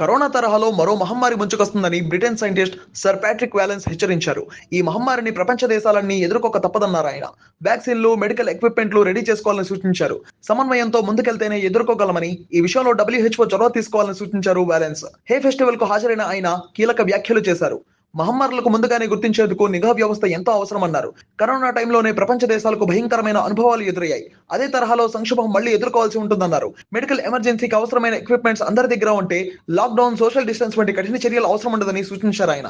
Corona తరహాలో మరో మహమ్మారి ముంచుకొస్తుందని Britain scientist sir Patrick Vallance హెచ్చరించారు. ఈ మహమ్మారిని ప్రపంచ దేశాలన్నీ ఎదుర్కోక తప్పదన్నారు ఆయన. వ్యాక్సిన్లు, మెడికల్ ఎక్విప్మెంట్లు రెడీ చేసుకోవాలని సూచించారు. సమన్వయంతో ముందుకెళ్తేనే ఎదుర్కోగలమని, ఈ విషయంలో WHO చొరవ తీసుకోవాలని సూచించారు వాలెన్స్. హే ఫెస్టివల్ కు హాజరైన ఆయన కీలక వ్యాఖ్యలు చేశారు. మహమ్మారులకు ముందుగానే గుర్తించేందుకు నిఘా వ్యవస్థ ఎంతో అవసరమన్నారు. కరోనా టైంలోనే ప్రపంచ దేశాలకు భయంకరమైన అనుభవాలు ఎదురయ్యాయి. అదే తరహాలో సంక్షోభం మళ్లీ ఎదుర్కోవాల్సి ఉంటుందన్నారు. మెడికల్ ఎమర్జెన్సీకి అవసరమైన ఎక్విప్మెంట్స్ అందరి దగ్గర ఉంటే లాక్డౌన్, సోషల్ డిస్టెన్స్ వంటి కఠిన చర్యలు అవసరం ఉండదని సూచించారు ఆయన.